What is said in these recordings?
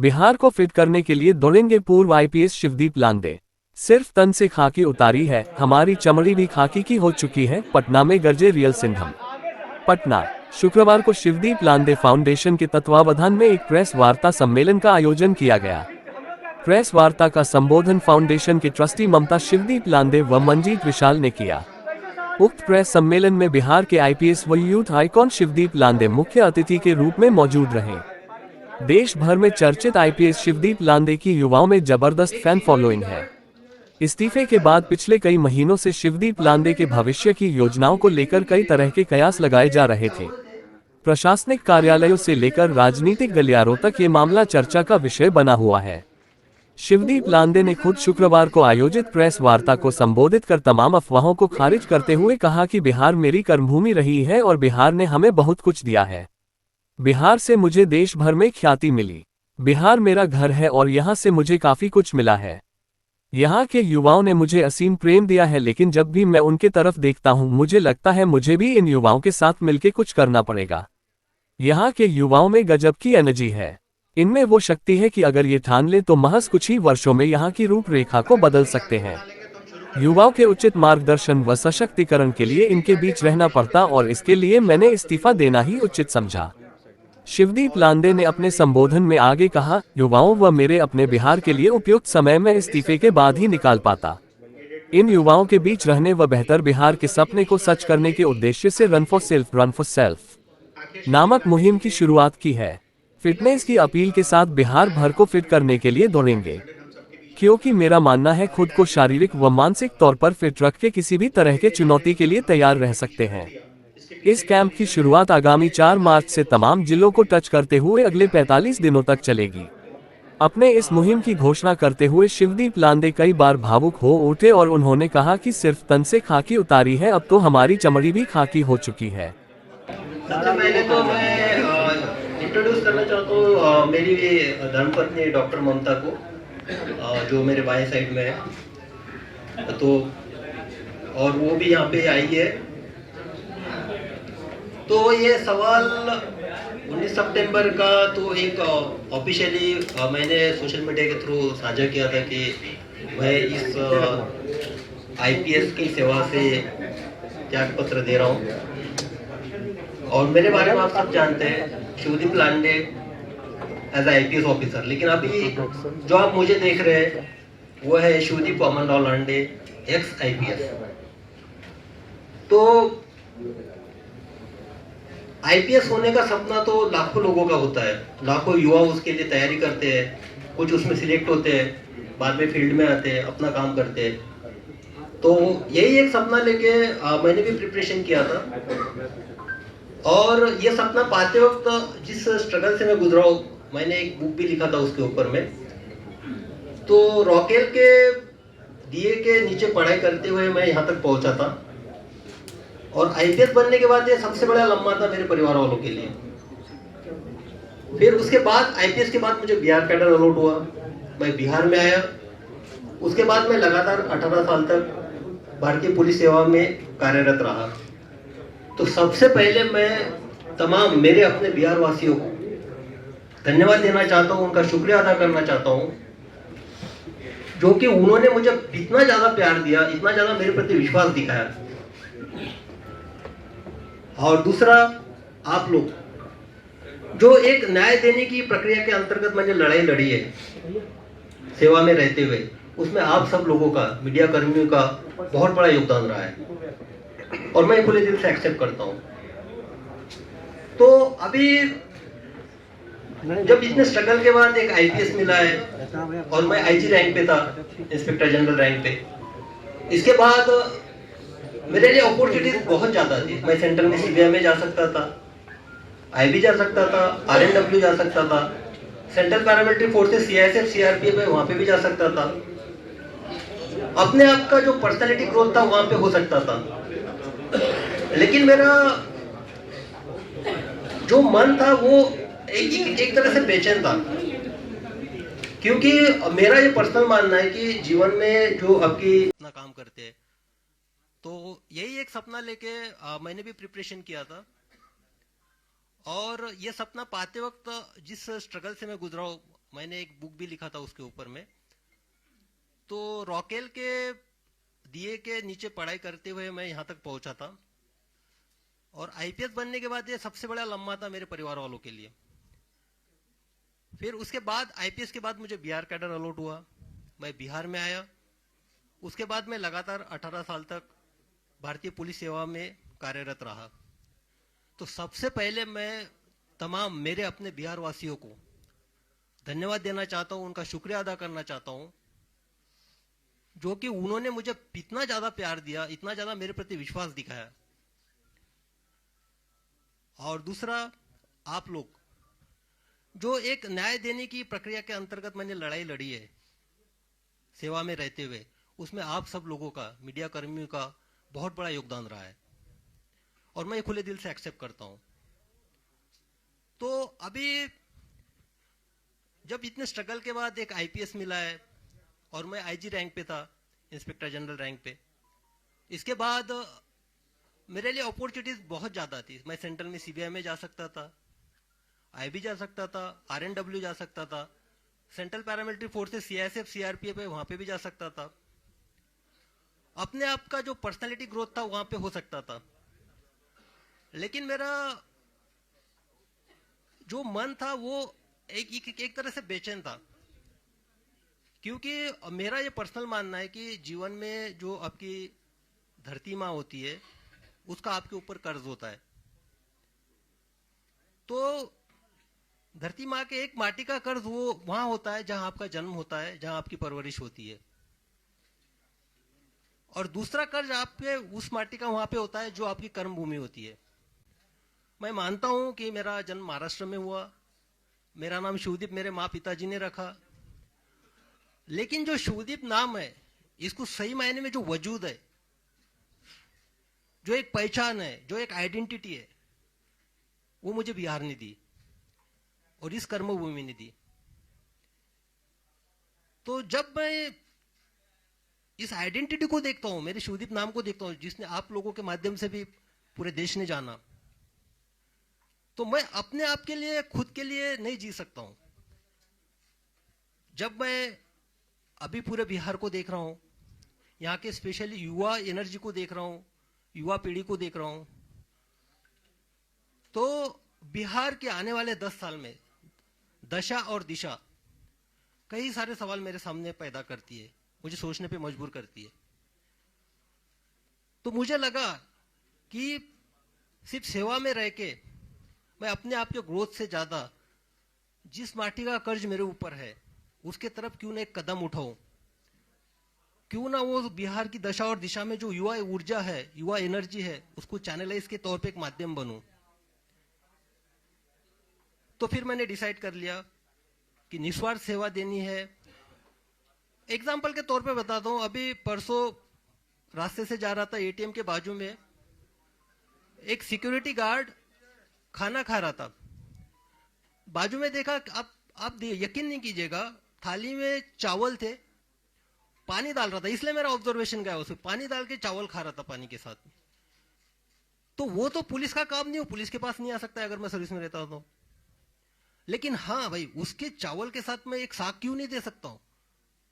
बिहार को फिट करने के लिए दौड़ेंगे पूर्व आईपीएस शिवदीप लांदे। सिर्फ तन से खाकी उतारी है, हमारी चमड़ी भी खाकी की हो चुकी है। पटना में गरजे रियल सिंघम। पटना, शुक्रवार को शिवदीप लांदे फाउंडेशन के तत्वावधान में एक प्रेस वार्ता सम्मेलन का आयोजन किया गया। प्रेस वार्ता का संबोधन फाउंडेशन के ट्रस्टी ममता शिवदीप लांदे व मंजीत विशाल ने किया। उक्त प्रेस सम्मेलन में बिहार के आईपीएस व यूथ आइकॉन शिवदीप लांदे मुख्य अतिथि के रूप में मौजूद रहे। देश भर में चर्चित आईपीएस शिवदीप लांदे की युवाओं में जबरदस्त फैन फॉलोइंग है। इस्तीफे के बाद पिछले कई महीनों से शिवदीप लांदे के भविष्य की योजनाओं को लेकर कई तरह के कयास लगाए जा रहे थे। प्रशासनिक कार्यालयों से लेकर राजनीतिक गलियारों तक ये मामला चर्चा का विषय बना हुआ है। शिवदीप लांदे ने खुद शुक्रवार को आयोजित प्रेस वार्ता को संबोधित कर तमाम अफवाहों को खारिज करते हुए कहा कि बिहार मेरी कर्मभूमि रही है और बिहार ने हमें बहुत कुछ दिया है। बिहार से मुझे देश भर में ख्याति मिली। बिहार मेरा घर है और यहाँ से मुझे काफी कुछ मिला है। यहाँ के युवाओं ने मुझे असीम प्रेम दिया है, लेकिन जब भी मैं उनके तरफ देखता हूँ मुझे लगता है मुझे भी इन युवाओं के साथ मिलकर कुछ करना पड़ेगा। यहाँ के युवाओं में गजब की एनर्जी है। इनमें वो शक्ति है कि अगर ये ठान ले तो महज कुछ ही वर्षों में यहाँ की रूपरेखा को बदल सकते हैं। युवाओं के उचित मार्गदर्शन व सशक्तिकरण के लिए इनके बीच रहना पड़ता और इसके लिए मैंने इस्तीफा देना ही उचित समझा। शिवदीप लांदे ने अपने संबोधन में आगे कहा, युवाओं व मेरे अपने बिहार के लिए उपयुक्त समय मैं इस्तीफे के बाद ही निकाल पाता। इन युवाओं के बीच रहने व बेहतर बिहार के सपने को सच करने के उद्देश्य से रन फॉर सेल्फ नामक मुहिम की शुरुआत की है। फिटनेस की अपील के साथ बिहार भर को फिट करने के लिए दौड़ेंगे, क्योंकि मेरा मानना है खुद को शारीरिक व मानसिक तौर पर फिट रख के किसी भी तरह के चुनौती के लिए तैयार रह सकते हैं। इस कैंप की शुरुआत आगामी 4 मार्च से तमाम जिलों को टच करते हुए अगले 45 दिनों तक चलेगी। अपने इस मुहिम की घोषणा करते हुए शिवदीप लांदे कई बार भावुक हो उठे और उन्होंने कहा कि सिर्फ तन से खाकी उतारी है, अब तो हमारी चमड़ी भी खाकी हो चुकी है। सबसे पहले तो मैं इंट्रोड्यूस करना चाहता हूँ मेरी धर्मपत्नी डॉक्टर ममता को, जो मेरे बाएं साइड में है, तो और वो भी यहाँ पे आई है। तो ये सवाल 19 सितंबर का तो एक ऑफिशियली मैंने सोशल मीडिया के थ्रू साझा किया था कि मैं इस आईपीएस की सेवा से त्याग पत्र दे रहा हूँ। और मेरे बारे में आप सब जानते हैं, शिवदीप लांदे एज आईपीएस ऑफिसर, लेकिन अभी जो आप मुझे देख रहे हैं वो है शिवदीप अमनराव लांदे एक्स आईपीएस। तो आईपीएस होने का सपना तो लाखों लोगों का होता है, लाखों युवा उसके लिए तैयारी करते हैं, कुछ उसमें सिलेक्ट होते हैं, बाद में फील्ड में आते हैं, अपना काम करते हैं। तो यही एक सपना लेके मैंने भी प्रिपरेशन किया था और ये सपना पाते वक्त जिस स्ट्रगल से मैं गुजरा हूँ, मैंने एक बुक भी लिखा था उसके ऊपर में। तो रॉकेल के दिए के नीचे पढ़ाई करते हुए मैं यहाँ तक पहुँचा था और आईपीएस बनने के बाद ये सबसे बड़ा लम्हा था मेरे परिवार वालों के लिए। फिर उसके बाद आईपीएस के बाद मुझे बिहार कैडर अलॉट हुआ, मैं बिहार में आया। उसके बाद मैं लगातार 18 साल तक भारतीय पुलिस सेवा में कार्यरत रहा। तो सबसे पहले मैं तमाम मेरे अपने बिहार वासियों को धन्यवाद देना चाहता हूँ, उनका शुक्रिया अदा करना चाहता हूँ, जो कि उन्होंने मुझे इतना ज्यादा प्यार दिया, इतना ज्यादा मेरे प्रति विश्वास दिखाया। और दूसरा, आप लोग जो एक न्याय देने की प्रक्रिया के अंतर्गत मैंने लड़ाई लड़ी है सेवा में रहते हुए, उसमें आप सब लोगों का, मीडिया कर्मियों का बहुत बड़ा योगदान रहा है और मैं खुले दिल से एक्सेप्ट करता हूं। तो अभी जब इतने स्ट्रगल के बाद एक आईपीएस मिला है और मैं आईजी रैंक पे था, इंस्पेक्टर जनरल रैंक पे, इसके बाद मेरे लिए अपॉर्चुनिटीज बहुत ज्यादा थी। मैं सेंट्रल में सीबीआई में जा सकता था, आईबी जा सकता था, आरएनडब्ल्यू जा सकता था, central paramilitary forces CISF CRPF में वहां पे भी जा सकता था। अपने आप का जो पर्सनालिटी ग्रोथ था वहां पे हो सकता था, लेकिन मेरा जो मन था वो एक तरह से बेचैन था, क्योंकि मेरा ये पर्सनल मानना है कि जीवन में जो आपकी अपना काम करते हैं, तो यही एक सपना लेके मैंने भी प्रिपरेशन किया था और ये सपना पाते वक्त जिस स्ट्रगल से मैं गुजरा हूँ, मैंने एक बुक भी लिखा था उसके ऊपर में। तो रॉकेल के दिए के नीचे पढ़ाई करते हुए मैं यहाँ तक पहुंचा था, और आईपीएस बनने के बाद ये सबसे बड़ा लम्हा था मेरे परिवार वालों के लिए। फिर उसके बाद आईपीएस के बाद मुझे बिहार कैडर अलॉट हुआ, मैं बिहार में आया। उसके बाद मैं लगातार 18 साल तक भारतीय पुलिस सेवा में कार्यरत रहा। तो सबसे पहले मैं तमाम मेरे अपने बिहार वासियों को धन्यवाद देना चाहता हूं, उनका शुक्रिया अदा करना चाहता हूं, जो कि उन्होंने मुझे इतना ज्यादा प्यार दिया, इतना ज्यादा मेरे प्रति विश्वास दिखाया। और दूसरा, आप लोग जो एक न्याय देने की प्रक्रिया के अंतर्गत मैंने लड़ाई लड़ी है सेवा में रहते हुए, उसमें आप सब लोगों का, मीडिया कर्मियों का बहुत बड़ा योगदान रहा है, और मैं खुले दिल से एक्सेप्ट करता हूं। तो अभी जब इतने स्ट्रगल के बाद एक आईपीएस मिला है, और मैं आईजी रैंक पे था, इंस्पेक्टर जनरल रैंक पे, इसके बाद मेरे लिए अपॉर्चुनिटीज बहुत ज्यादा थी। मैं सेंट्रल में सीबीआई में जा सकता था, आईबी जा सकता था, आरएनडब्ल्यू जा सकता था, central paramilitary forces CISF CRPF है वहां पे भी जा सकता था। अपने आप का जो पर्सनालिटी ग्रोथ था वहां पे हो सकता था। लेकिन मेरा जो मन था वो एक तरह से बेचैन था, क्योंकि मेरा ये पर्सनल मानना है कि जीवन में जो आपकी धरती माँ होती है उसका आपके ऊपर कर्ज होता है। तो धरती माँ के एक माटी का कर्ज वो वहां होता है जहां आपका जन्म होता है, जहां आपकी परवरिश होती है, और दूसरा कर्ज आपके उस माटी का वहां पे होता है जो आपकी कर्म भूमि होती है। मैं मानता हूं कि मेरा जन्म महाराष्ट्र में हुआ, मेरा नाम शिवदीप मेरे माँ पिताजी ने रखा, लेकिन जो शिवदीप नाम है इसको सही मायने में जो वजूद है, जो एक पहचान है, जो एक आइडेंटिटी है, वो मुझे बिहार ने दी और इस कर्मभूमि ने दी। तो जब मैं इस आइडेंटिटी को देखता हूं, मेरे शिवदीप नाम को देखता हूं, जिसने आप लोगों के माध्यम से भी पूरे देश ने जाना, तो मैं अपने आप के लिए, खुद के लिए नहीं जी सकता हूं। जब मैं अभी पूरे बिहार को देख रहा हूं, यहाँ के स्पेशली युवा एनर्जी को देख रहा हूं, युवा पीढ़ी को देख रहा हूं, तो बिहार के आने वाले 10 साल में दशा और दिशा कई सारे सवाल मेरे सामने पैदा करती है, मुझे सोचने पे मजबूर करती है। तो मुझे लगा कि सिर्फ सेवा में रह के मैं अपने आप के ग्रोथ से ज्यादा जिस माटी का कर्ज मेरे ऊपर है उसके तरफ क्यों ना एक कदम उठाऊं, क्यों ना वो बिहार की दशा और दिशा में जो युवा ऊर्जा है, युवा एनर्जी है, उसको चैनलाइज के तौर पे एक माध्यम बनूं। तो फिर मैंने डिसाइड कर लिया कि निस्वार्थ सेवा देनी है। एग्जाम्पल के तौर पे बताता हूं, अभी परसों रास्ते से जा रहा था, एटीएम के बाजू में एक सिक्योरिटी गार्ड खाना खा रहा था। बाजू में देखा, आप यकीन नहीं कीजिएगा, थाली में चावल थे, पानी डाल रहा था, इसलिए मेरा ऑब्जर्वेशन गया, उसमें पानी डाल के चावल खा रहा था पानी के साथ। तो वो तो पुलिस का काम नहीं हो, पुलिस के पास नहीं आ सकता है अगर मैं सर्विस में रहता हूं तो। लेकिन हाँ भाई, उसके चावल के साथ मैं एक साग क्यों नहीं दे सकता हूं,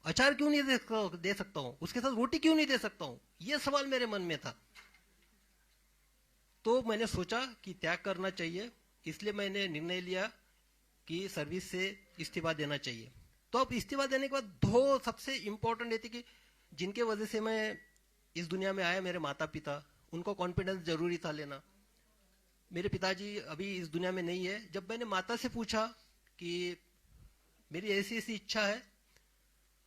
अचार क्यों नहीं दे सकता हूं, उसके साथ रोटी क्यों नहीं दे सकता हूं, यह सवाल मेरे मन में था। तो मैंने सोचा कि त्याग करना चाहिए, इसलिए मैंने निर्णय लिया कि सर्विस से इस्तीफा देना चाहिए। तो अब इस्तीफा देने के बाद दो सबसे इंपॉर्टेंट थी कि जिनके वजह से मैं इस दुनिया में आया, मेरे माता पिता, उनको कॉन्फिडेंस जरूरी था लेना। मेरे पिताजी अभी इस दुनिया में नहीं है। जब मैंने माता से पूछा कि मेरी ऐसी ऐसी इच्छा है,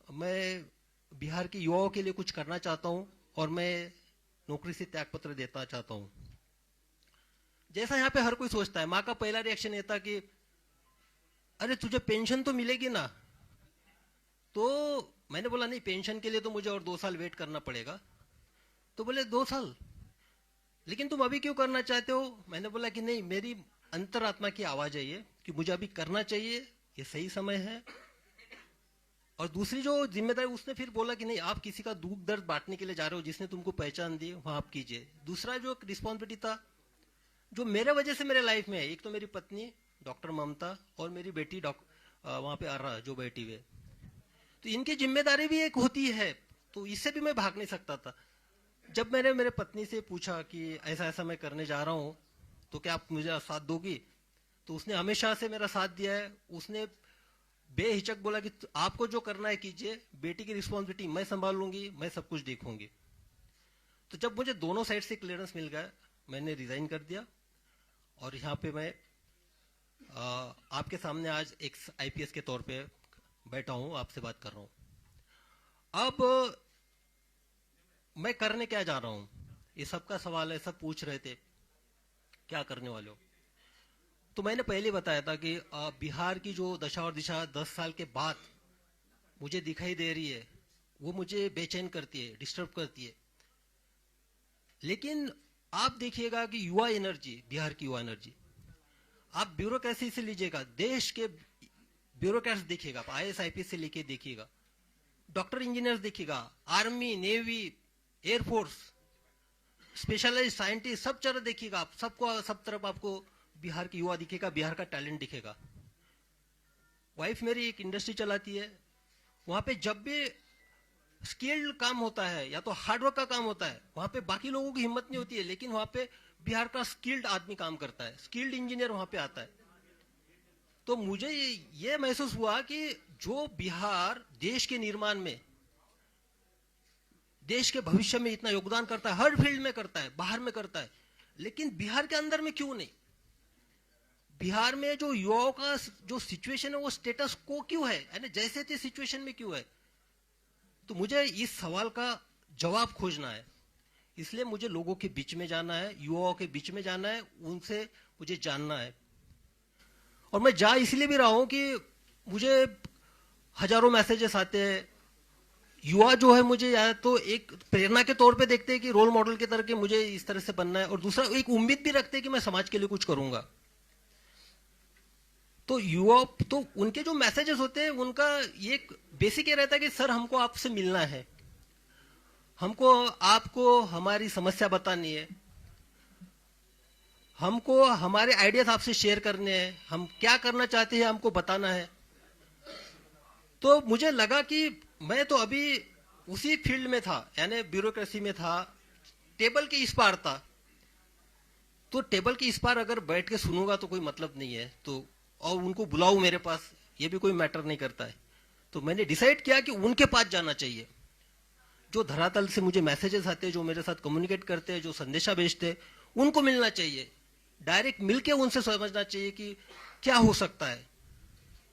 मैं बिहार के युवाओं के लिए कुछ करना चाहता हूं और मैं नौकरी से त्यागपत्र देना चाहता हूं, जैसा यहाँ पे हर कोई सोचता है, माँ का पहला रिएक्शन ये था कि अरे तुझे पेंशन तो मिलेगी ना। तो मैंने बोला नहीं, पेंशन के लिए तो मुझे और 2 साल वेट करना पड़ेगा। तो बोले 2 साल, लेकिन तुम अभी क्यों करना चाहते हो? मैंने बोला कि नहीं, मेरी अंतरात्मा की आवाज है ये कि मुझे अभी करना चाहिए, ये सही समय है। और दूसरी जो जिम्मेदारी, उसने फिर बोला कि नहीं, आप किसी का दुख दर्द बांटने के लिए जा रहे हो, जिसने तुमको पहचान दी वहां आप कीजिए। दूसरा जो रिस्पॉन्सिबिलिटी था जो मेरे वजह से मेरे लाइफ में है, एक तो मेरी पत्नी डॉक्टर ममता और मेरी बेटी वहां पे आ रहा जो बैठी हुए, तो इनकी जिम्मेदारी भी एक होती है, तो इससे भी मैं भाग नहीं सकता था। जब मैंने मेरे पत्नी से पूछा कि ऐसा ऐसा मैं करने जा रहा हूँ, तो क्या आप मुझे साथ दोगी, तो उसने हमेशा से मेरा साथ दिया है। उसने बेहिचक बोला कि आपको जो करना है कीजिए, बेटी की रिस्पॉन्सिबिलिटी मैं संभाल लूंगी, मैं सब कुछ देखूंगी। तो जब मुझे दोनों साइड से क्लियरेंस मिल गया, मैंने रिजाइन कर दिया और यहाँ पे मैं आपके सामने आज एक आईपीएस के तौर पे बैठा हूं, आपसे बात कर रहा हूं। अब मैं करने क्या जा रहा हूं, ये सबका सवाल है, सब पूछ रहे थे क्या करने वाले हो। तो मैंने पहले बताया था कि बिहार की जो दशा और दिशा 10 साल के बाद मुझे दिखाई दे रही है, वो मुझे बेचैन करती है, डिस्टर्ब करती है। लेकिन आप देखिएगा कि युवा एनर्जी, बिहार की युवा एनर्जी, आप ब्यूरोक्रेसी से लीजिएगा, देश के ब्यूरोक्रेट्स देखिएगा, आईएएस आईपीएस से लेके देखिएगा, डॉक्टर इंजीनियर्स देखिएगा, army, navy, air force, specialised scientist, सब तरह देखिएगा आप, सबको सब तरफ आपको बिहार की युवा दिखेगा, बिहार का टैलेंट दिखेगा। वाइफ मेरी एक इंडस्ट्री चलाती है, वहां पे जब भी स्किल्ड काम होता है या तो हार्डवर्क का काम होता है, वहां पे बाकी लोगों की हिम्मत नहीं होती है, लेकिन वहां पे बिहार का स्किल्ड आदमी काम करता है, स्किल्ड इंजीनियर वहां पे आता है। तो मुझे ये महसूस हुआ कि जो बिहार देश के निर्माण में, देश के भविष्य में इतना योगदान करता है, हर फील्ड में करता है, बाहर में करता है, लेकिन बिहार के अंदर में क्यों नहीं? बिहार में जो युवाओं का जो सिचुएशन है, वो स्टेटस को क्यों है, यानी जैसे थे सिचुएशन में क्यों है? तो मुझे इस सवाल का जवाब खोजना है, इसलिए मुझे लोगों के बीच में जाना है, युवाओं के बीच में जाना है, उनसे मुझे जानना है। और मैं जा इसलिए भी रहा हूं कि मुझे हजारों मैसेजेस आते हैं, युवा जो है मुझे या तो एक प्रेरणा के तौर पे देखते हैं कि रोल मॉडल की तरह के मुझे इस तरह से बनना है, और दूसरा एक उम्मीद भी रखते हैं कि मैं समाज के लिए कुछ करूंगा। तो युवा, तो उनके जो मैसेजेस होते हैं उनका एक बेसिक ये रहता है कि सर हमको आपसे मिलना है, हमको आपको हमारी समस्या बतानी है, हमको हमारे आइडियाज आपसे शेयर करने हैं, हम क्या करना चाहते हैं हमको बताना है। तो मुझे लगा कि मैं तो अभी उसी फील्ड में था, यानी ब्यूरोक्रेसी में था, टेबल के इस पार था। तो टेबल के इस पार अगर बैठ के सुनूंगा तो कोई मतलब नहीं है, तो और उनको बुलाऊं मेरे पास, ये भी कोई मैटर नहीं करता है। तो मैंने डिसाइड किया कि उनके पास जाना चाहिए, जो धरातल से मुझे मैसेजेस आते हैं, जो मेरे साथ कम्युनिकेट करते हैं, जो संदेशा भेजते हैं, उनको मिलना चाहिए, डायरेक्ट मिलके उनसे समझना चाहिए कि क्या हो सकता है,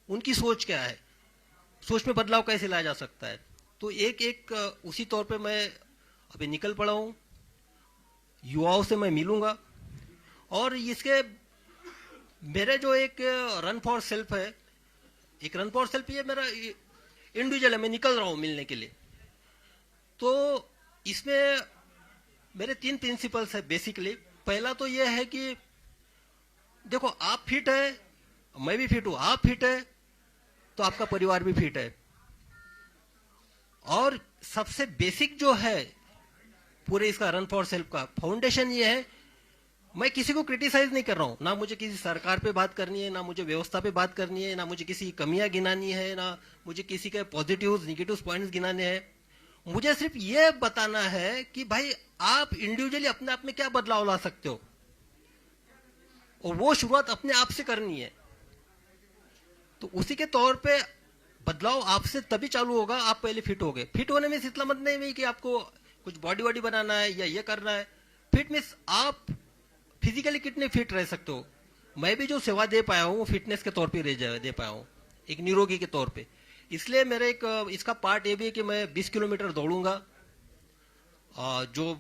उनकी सोच क्या है, सोच में बदलाव कैसे लाया जा सकता है। तो एक एक उसी तौर पे मैं अभी निकल पड़ा हूं, युवाओं से मैं मिलूंगा, और इसके मेरे जो एक रन फॉर सेल्फ है, एक रन फॉर सेल्फ ये मेरा इंडिविजुअल है, मैं निकल रहा हूं मिलने के लिए। तो इसमें मेरे 3 प्रिंसिपल्स है बेसिकली। पहला तो ये है कि देखो आप फिट है, मैं भी फिट हूं, आप फिट है तो आपका परिवार भी फिट है। और सबसे बेसिक जो है पूरे इसका रन फॉर सेल्फ का फाउंडेशन ये है, मैं किसी को क्रिटिसाइज नहीं कर रहा हूं, ना मुझे किसी सरकार पे बात करनी है, ना मुझे व्यवस्था पे बात करनी है, ना मुझे किसी की कमियां गिनानी है, ना मुझे किसी के पॉजिटिव्स निगेटिव्स पॉइंट्स गिनाने हैं। मुझे सिर्फ ये बताना है कि भाई आप इंडिविजुअली अपने आप में क्या बदलाव ला सकते हो, और वो शुरुआत अपने आप से करनी है। तो उसी के तौर पे बदलाव आपसे तभी चालू होगा, आप पहले फिट हो गए। फिट होने में इतना मतलब नहीं कि आपको कुछ बॉडी वॉडी बनाना है या ये करना है। फिट मीन्स आप फिजिकली कितने फिट रह सकते हो। मैं भी जो सेवा दे पाया हूँ फिटनेस के तौर पे दे पाया हूँ, एक निरोगी के तौर पे। इसलिए मेरे एक इसका पार्ट ये भी है कि मैं 20 किलोमीटर दौड़ूंगा, जो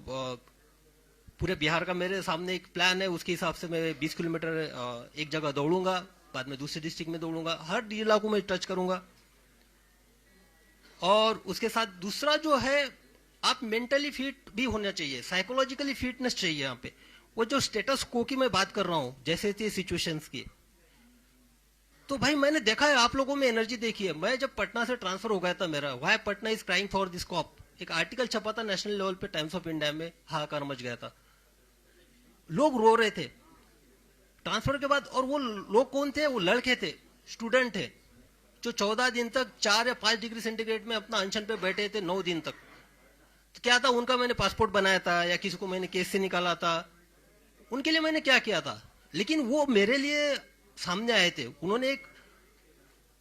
पूरे बिहार का मेरे सामने एक प्लान है, उसके हिसाब से मैं 20 किलोमीटर एक जगह दौड़ूंगा, बाद में दूसरे डिस्ट्रिक्ट में दौड़ूंगा, हर जिला को मैं टच करूंगा। और उसके साथ दूसरा जो है, आप मेंटली फिट भी होना चाहिए, साइकोलॉजिकली फिटनेस चाहिए। यहाँ पे वो जो स्टेटस को की मैं बात कर रहा हूं, जैसे थी सिचुएशंस की, तो भाई मैंने देखा है, आप लोगों में एनर्जी देखी है। मैं जब पटना से ट्रांसफर हो गया था मेरा, why Patna is crying for this cop, एक आर्टिकल छपा था नेशनल लेवल पे टाइम्स ऑफ इंडिया में, हाहाकार मच गया था, लोग रो रहे थे ट्रांसफर के बाद। और वो लोग कौन थे? वो लड़के थे, स्टूडेंट थे, जो 14 दिन तक 4 या 5 डिग्री सेंटीग्रेड में अपना अनशन पे बैठे थे 9 दिन तक। तो क्या था, उनका मैंने पासपोर्ट बनाया था या किसी को मैंने केस से निकाला था, उनके लिए मैंने क्या किया था। लेकिन वो मेरे लिए सामने आए थे, उन्होंने एक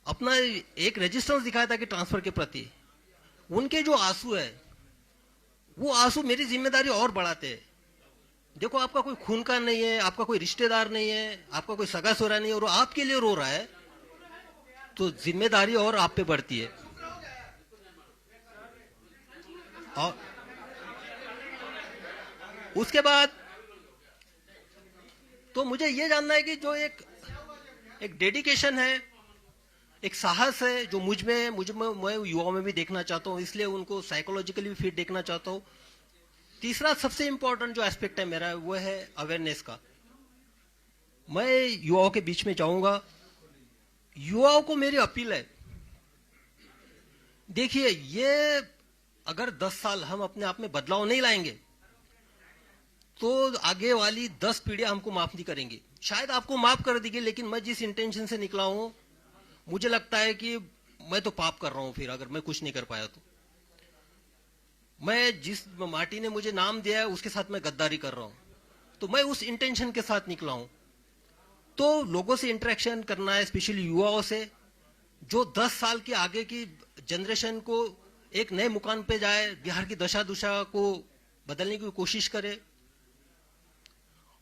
अपना एक रेजिस्टेंस दिखाया था कि ट्रांसफर के प्रति। उनके जो आंसू है वो आंसू मेरी जिम्मेदारी और बढ़ाते हैं। देखो, आपका कोई खून का नहीं है, आपका कोई रिश्तेदार नहीं है, आपका कोई सगा सोरा नहीं है, और आपके लिए रो रहा है, तो जिम्मेदारी और आप पे बढ़ती है। और उसके बाद तो मुझे ये जानना है कि जो एक डेडिकेशन है, एक साहस है, जो मुझ में मैं युवाओं में भी देखना चाहता हूं, इसलिए उनको साइकोलॉजिकली भी फिट देखना चाहता हूं। तीसरा सबसे इंपॉर्टेंट जो एस्पेक्ट है मेरा, वो है अवेयरनेस का। मैं युवाओं के बीच में जाऊंगा, युवाओं को मेरी अपील है, देखिए, ये अगर 10 साल हम अपने आप में बदलाव नहीं लाएंगे तो आगे वाली 10 पीढ़ियां हमको माफ नहीं करेंगी। शायद आपको माफ कर देंगे, लेकिन मैं जिस इंटेंशन से निकला हूं, मुझे लगता है कि मैं तो पाप कर रहा हूं फिर, अगर मैं कुछ नहीं कर पाया तो। मैं जिस माटी ने मुझे नाम दिया है उसके साथ मैं गद्दारी कर रहा हूं, तो मैं उस इंटेंशन के साथ निकला हूं। तो लोगों से इंटरेक्शन करना है, स्पेशली युवाओं से, जो 10 साल के आगे की जनरेशन को एक नए मुकाम पे जाए, बिहार की दशा दुशा को बदलने की कोशिश करे,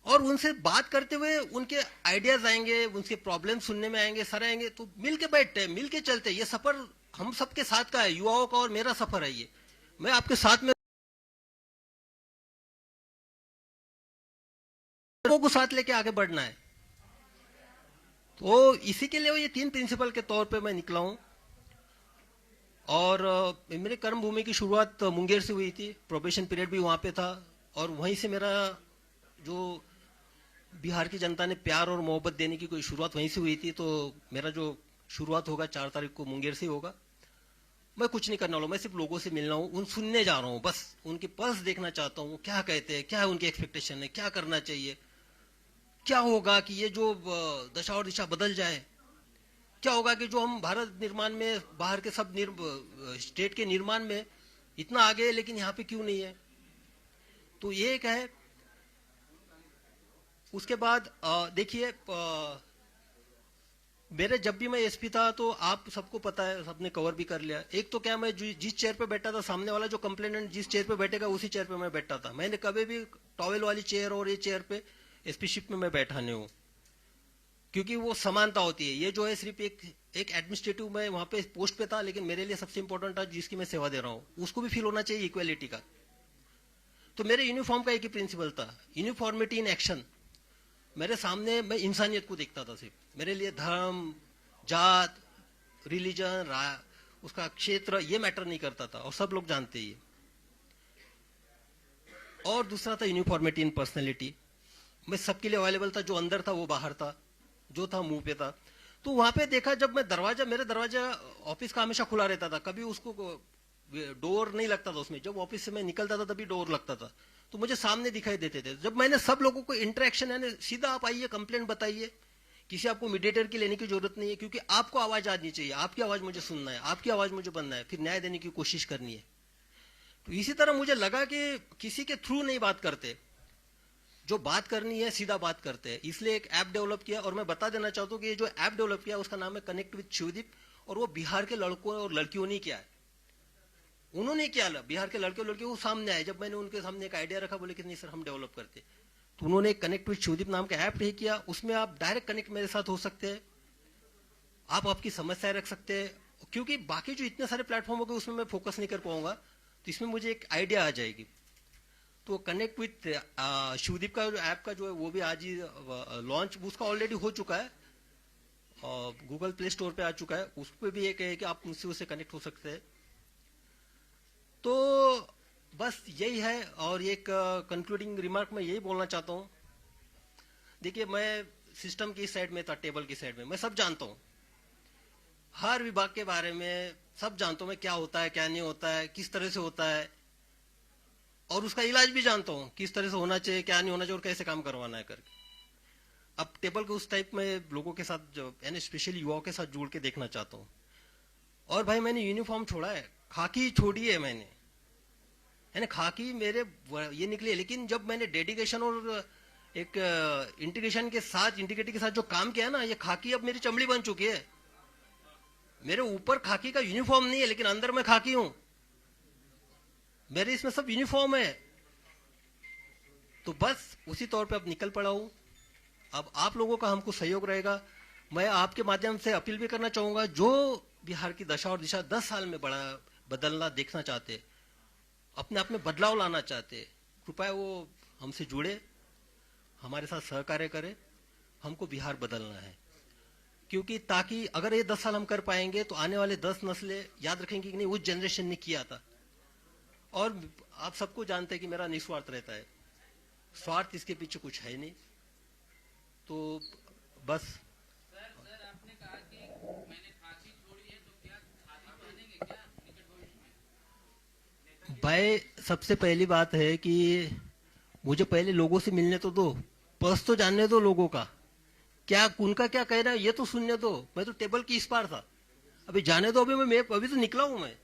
और उनसे बात करते हुए उनके आइडियाज आएंगे, उनके प्रॉब्लम सुनने में आएंगे, सर आएंगे, तो मिलके बैठते हैं, मिलके चलते हैं। ये सफर हम सबके साथ का है, युवाओं का और मेरा सफर है ये। मैं आपके साथ में लोगों को साथ लेके आगे बढ़ना है। तो इसी के लिए ये 3 प्रिंसिपल के तौर पे मैं निकला हूं। और मेरे कर्म भूमि की शुरुआत मुंगेर से हुई थी, प्रोबेशन पीरियड भी वहां पे था, और वहीं से मेरा जो बिहार की जनता ने प्यार और मोहब्बत देने की कोई शुरुआत वहीं से हुई थी। तो मेरा जो शुरुआत होगा 4 तारीख को मुंगेर से होगा। मैं कुछ नहीं करने वाला हूं, मैं सिर्फ लोगों से मिलना हूं, उन सुनने जा रहा हूं, बस उनके पल्स देखना चाहता हूं, क्या कहते हैं, क्या है उनकी एक्सपेक्टेशन है, क्या करना चाहिए, क्या होगा कि ये जो दशा और दिशा बदल जाए, क्या होगा कि जो हम भारत निर्माण में, बाहर के सब स्टेट के निर्माण में इतना आगे है, लेकिन यहाँ पे क्यों नहीं है। तो ये एक है। उसके बाद देखिए, मेरे जब भी मैं एसपी था, तो आप सबको पता है, सबने कवर भी कर लिया। एक तो क्या, मैं जिस चेयर पे बैठा था, सामने वाला जो कंप्लेनेंट जिस चेयर पे बैठेगा उसी चेयर पे मैं बैठा था। मैंने कभी भी टॉवेल वाली चेयर और ये चेयर पे एसपीशिप में मैं बैठा नहीं हूँ, क्योंकि वो समानता होती है। ये जो है सिर्फ एक एडमिनिस्ट्रेटिव में वहां पे पोस्ट पे था, लेकिन मेरे लिए सबसे इंपॉर्टेंट था जिसकी मैं सेवा दे रहा हूँ, उसको भी फील होना चाहिए इक्वेलिटी का। तो मेरे यूनिफॉर्म का एक ही प्रिंसिपल था, यूनिफॉर्मिटी इन एक्शन। मेरे सामने मैं इंसानियत को देखता था सिर्फ। मेरे लिए धर्म, जात, रिलीजन, उसका क्षेत्र, ये मैटर नहीं करता था, और सब लोग जानते ही। और दूसरा था यूनिफॉर्मिटी इन पर्सनैलिटी। मैं सबके लिए अवेलेबल था, जो अंदर था वो बाहर था, जो था मुंह पे था। तो वहां पे देखा, जब मैं मेरे दरवाजा ऑफिस का हमेशा खुला रहता था, कभी उसको डोर नहीं लगता था उसमें। जब ऑफिस से मैं निकलता था तभी डोर लगता था, तो मुझे सामने दिखाई देते थे। जब मैंने सब लोगों को इंटरेक्शन है, सीधा आप आइए, कंप्लेंट बताइए, किसी आपको मीडिएटर की लेने की जरूरत नहीं है, क्योंकि आपको आवाज आनी चाहिए, आपकी आवाज मुझे सुनना है, आपकी आवाज मुझे बनना है, फिर न्याय देने की कोशिश करनी है। तो इसी तरह मुझे लगा कि किसी के थ्रू नहीं बात करते, जो बात करनी है सीधा बात करते हैं। इसलिए एक ऐप डेवलप किया, और मैं बता देना चाहता हूं कि ये जो ऐप डेवलप किया उसका नाम है कनेक्ट विद शिवदीप, और वो बिहार के लड़कों और लड़कियों ने किया है। उन्होंने किया, बिहार के लड़के और लड़कियों को सामने आए। जब मैंने उनके सामने एक आइडिया रखा, बोले कि नहीं सर, हम डेवलप करते, तो उन्होंने एक कनेक्ट विद शिवदीप नाम का ऐप नहीं किया। उसमें आप डायरेक्ट कनेक्ट मेरे साथ हो सकते हैं, आप आपकी समस्याएं रख सकते हैं, क्योंकि बाकी जो इतने सारे प्लेटफॉर्म हो गए उसमें मैं फोकस नहीं कर पाऊंगा, तो इसमें मुझे एक आइडिया आ जाएगी। तो कनेक्ट विथ शिवदीप का जो ऐप का जो है वो भी आज ही लॉन्च, उसका ऑलरेडी हो चुका है, गूगल प्ले स्टोर पे आ चुका है। उस पर भी एक है कि आप मुझसे उससे कनेक्ट हो सकते हैं। तो बस यही है। और एक कंक्लूडिंग रिमार्क मैं यही बोलना चाहता हूं, देखिए, मैं सिस्टम की साइड में था, टेबल की साइड में, मैं सब जानता हूं, हर विभाग के बारे में सब जानता हूं मैं, क्या होता है, क्या नहीं होता है, किस तरह से होता है, और उसका इलाज भी जानता हूं, किस तरह से होना चाहिए, क्या नहीं होना चाहिए, और कैसे काम करवाना है करके। अब टेबल के उस टाइप में लोगों के साथ, यानी स्पेशली युवाओं के साथ जुड़ के देखना चाहता हूं। और भाई मैंने यूनिफॉर्म छोड़ा है, खाकी छोड़ी है मैंने, है ना, खाकी मेरे ये निकली है। लेकिन जब मैंने डेडिकेशन और एक इंटीग्रेशन के साथ, इंटीग्रिटी के साथ जो काम किया ना, ये खाकी अब मेरी चमड़ी बन चुकी है। मेरे ऊपर खाकी का यूनिफॉर्म नहीं है, लेकिन अंदर मैं खाकी हूं, मेरे इसमें सब यूनिफॉर्म है। तो बस उसी तौर पे अब निकल पड़ा हूं। अब आप लोगों का हमको सहयोग रहेगा। मैं आपके माध्यम से अपील भी करना चाहूंगा, जो बिहार की दशा और दिशा 10 साल में बड़ा बदलना देखना चाहते, अपने आप में बदलाव लाना चाहते, कृपया वो हमसे जुड़े, हमारे साथ सहकार्य करें। हमको बिहार बदलना है, क्योंकि ताकि अगर ये 10 साल हम कर पाएंगे तो आने वाले 10 नस्लें याद रखेंगे कि नहीं, उस जनरेशन ने किया था। और आप सबको जानते हैं कि मेरा निस्वार्थ रहता है, स्वार्थ इसके पीछे कुछ है नहीं। तो बस सर आपने कहा कि मैंने खांसी छोड़ी है, तो क्या खादी पहनेंगे क्या निकट भविष्य में? भाई सबसे पहली बात है कि मुझे पहले लोगों से मिलने तो दो, पर्स तो जानने दो लोगों का, क्या उनका क्या कहना है ये तो सुनने दो। मैं तो टेबल की इस पार था, अभी जाने दो। मैं अभी तो निकला हूं मैं।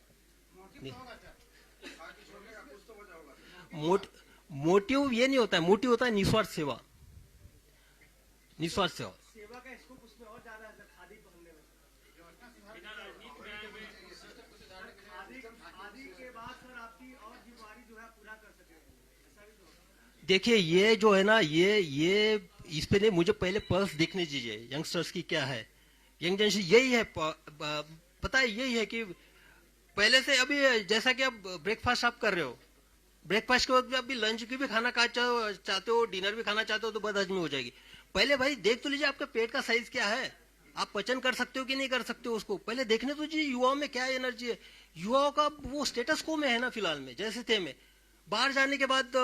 मोटिव ये नहीं होता है, मोटिव होता है निस्वार्थ सेवा, निस्वार्थ सेवा। सेवा का स्कोप उसमें और ज्यादा है सर, खादी पहनने में। खादी के बाद सर आपकी और जिम्मेवारी जो है पूरा कर सके, ऐसा भी तो होता है। देखिए ये जो है ना, ये इस पे नहीं, मुझे पहले पल्स देखने दीजिए यंगस्टर्स की क्या है। यंग जनरेशन यही है, पता है यही है कि पहले से अभी जैसा कि आप ब्रेकफास्ट आप कर रहे हो, ब्रेकफास्ट के वक्त अभी लंच की भी खाना चाहते हो, डिनर भी खाना चाहते हो, तो बदहजमी हो जाएगी। पहले भाई देख तो लीजिए आपके पेट का साइज क्या है, आप पचन कर सकते हो कि नहीं कर सकते हो, उसको पहले देखने तो जी युवाओं में क्या एनर्जी है। युवाओं का वो स्टेटस को में है ना फिलहाल में, जैसे थे में बाहर जाने के बाद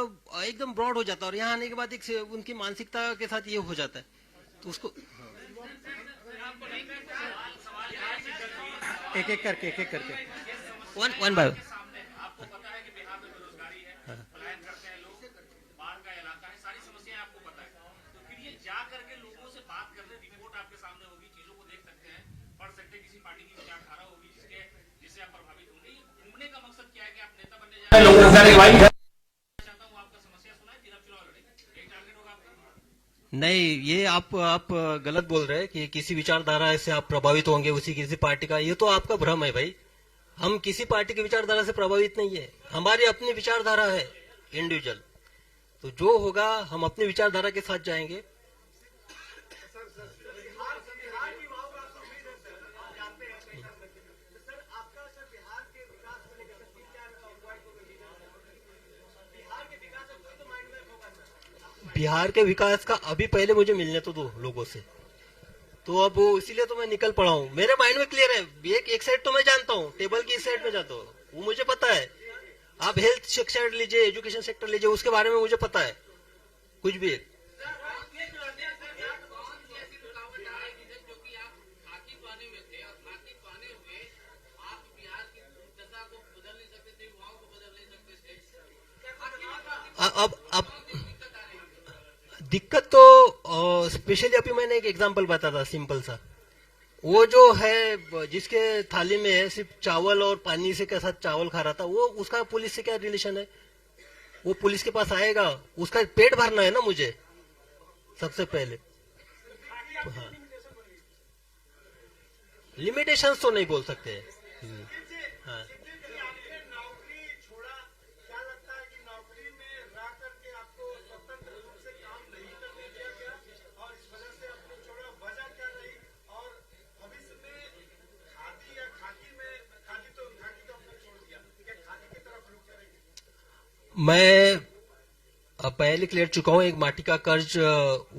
एकदम ब्रॉड हो जाता है, और यहाँ आने के बाद एक उनकी मानसिकता के साथ ये हो जाता है, तो उसको एक एक करके वन बाय आपको पता है कि बिहार में बेरोजगारी है, पलायन करते हैं लोग, बाढ़ का इलाका है, सारी समस्याएं आपको पता है। तो फिर ये जा करके लोगों से बात करने, रिपोर्ट आपके सामने होगी, चीजों को देख सकते हैं, पढ़ सकते हैं, किसी पार्टी की विचारधारा होगी जिससे आप प्रभावित होंगे। घूमने का मकसद क्या है कि आप नेता बनने जा रहे हैं? चाहता हूँ आपका समस्या सुनाए, फिर आप चुनाव लड़ेंगे, एक टारगेट होगा आपका। नहीं, ये आप गलत बोल रहे हैं कि किसी विचारधारा से आप प्रभावित होंगे, उसी किसी पार्टी का, ये तो आपका भ्रम है भाई। हम किसी पार्टी की विचारधारा से प्रभावित नहीं है, हमारी अपनी विचारधारा है इंडिविजुअल। तो जो होगा हम अपनी विचारधारा के साथ जाएंगे। बिहार के विकास का अभी पहले मुझे मिलने तो दो लोगों से, तो अब इसीलिए तो मैं निकल पड़ा हूँ। मेरे माइंड में क्लियर है, एक साइड तो मैं जानता हूँ, टेबल की इस साइड में जाता हूँ, वो मुझे पता है। आप हेल्थ सेक्टर लीजिए, एजुकेशन सेक्टर लीजिए, उसके बारे में मुझे पता है कुछ भी। अब दिक्कत तो स्पेशली अभी मैंने एक एग्जांपल बताया था सिंपल सा, वो जो है जिसके थाली में है सिर्फ चावल और पानी से के साथ चावल खा रहा था, वो उसका पुलिस से क्या रिलेशन है? वो पुलिस के पास आएगा, उसका पेट भरना है ना मुझे सबसे पहले। तो हाँ, लिमिटेशंस तो नहीं बोल सकते। हाँ, मैं पहले क्लियर चुका हूं, एक माटी का कर्ज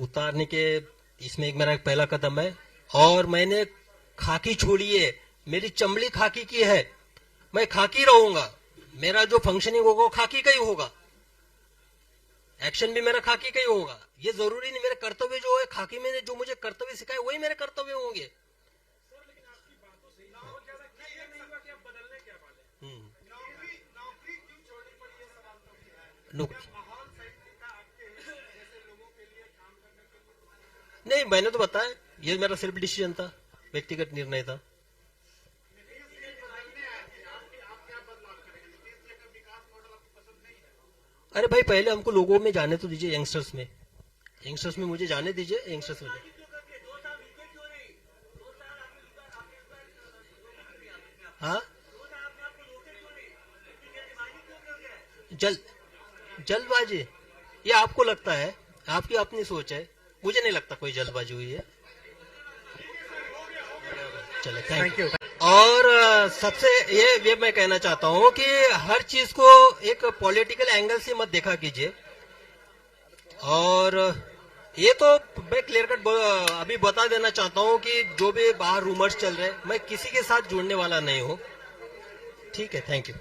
उतारने के, इसमें एक मेरा पहला कदम है। और मैंने खाकी छोड़ी है, मेरी चमड़ी खाकी की है, मैं खाकी रहूंगा, मेरा जो फंक्शनिंग होगा वो खाकी का ही होगा, एक्शन भी मेरा खाकी का ही होगा। ये जरूरी नहीं, मेरे कर्तव्य जो है खाकी में जो मुझे कर्तव्य सिखाए वही मेरे कर्तव्य होंगे। नहीं, मैंने तो बताया ये मेरा सेल्फ डिसीजन था, व्यक्तिगत निर्णय था। अरे भाई पहले हमको लोगों में जाने तो दीजिए, यंगस्टर्स में मुझे जाने दीजिए, यंगस्टर्स में। हाँ, जल्दबाजी ये आपको लगता है, आपकी अपनी सोच है, मुझे नहीं लगता कोई जल्दबाजी हुई है। चले, थैंक यू। और सबसे ये मैं कहना चाहता हूं कि हर चीज को एक पॉलिटिकल एंगल से मत देखा कीजिए। और ये तो मैं क्लियर कट अभी बता देना चाहता हूं कि जो भी बाहर रूमर्स चल रहे हैं, मैं किसी के साथ जुड़ने वाला नहीं हूं। ठीक है, थैंक यू।